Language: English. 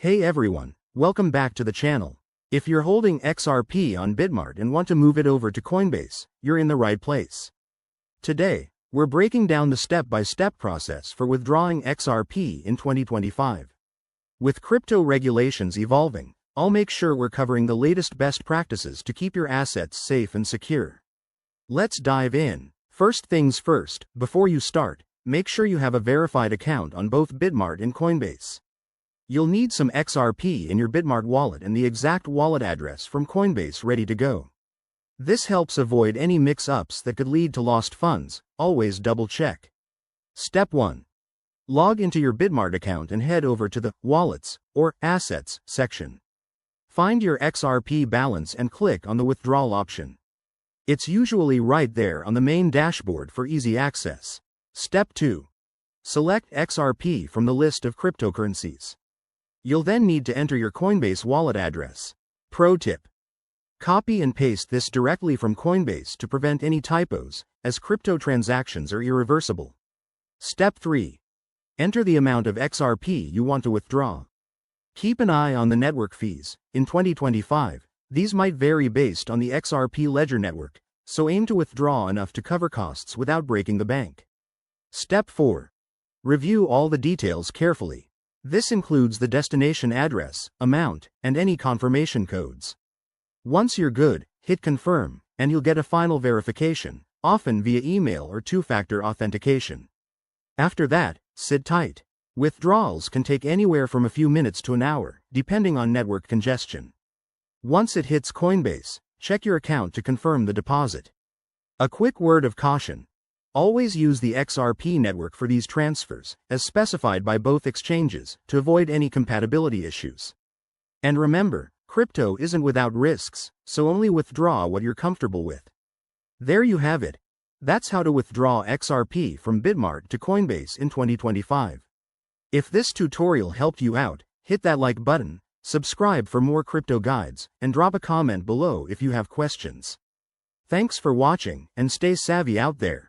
Hey everyone, welcome back to the channel. If you're holding XRP on Bitmart and want to move it over to Coinbase, you're in the right place. Today, we're breaking down the step-by-step process for withdrawing XRP in 2025. With crypto regulations evolving, I'll make sure we're covering the latest best practices to keep your assets safe and secure. Let's dive in. First things first, before you start, make sure you have a verified account on both Bitmart and Coinbase. You'll need some XRP in your Bitmart wallet and the exact wallet address from Coinbase ready to go. This helps avoid any mix-ups that could lead to lost funds. Always double-check. Step 1. Log into your Bitmart account and head over to the Wallets or Assets section. Find your XRP balance and click on the withdrawal option. It's usually right there on the main dashboard for easy access. Step 2. Select XRP from the list of cryptocurrencies. You'll then need to enter your Coinbase wallet address. Pro tip. Copy and paste this directly from Coinbase to prevent any typos, as crypto transactions are irreversible. Step 3. Enter the amount of XRP you want to withdraw. Keep an eye on the network fees. In 2025, these might vary based on the XRP ledger network, so aim to withdraw enough to cover costs without breaking the bank. Step 4. Review all the details carefully. This includes the destination address, amount, and any confirmation codes. Once you're good, hit confirm, and you'll get a final verification, often via email or two-factor authentication. After that, sit tight. Withdrawals can take anywhere from a few minutes to an hour, depending on network congestion. Once it hits Coinbase, check your account to confirm the deposit. A quick word of caution. Always use the XRP network for these transfers, as specified by both exchanges, to avoid any compatibility issues. And remember, crypto isn't without risks, so only withdraw what you're comfortable with. There you have it. That's how to withdraw XRP from Bitmart to Coinbase in 2025. If this tutorial helped you out, hit that like button, subscribe for more crypto guides, and drop a comment below if you have questions. Thanks for watching, and stay savvy out there.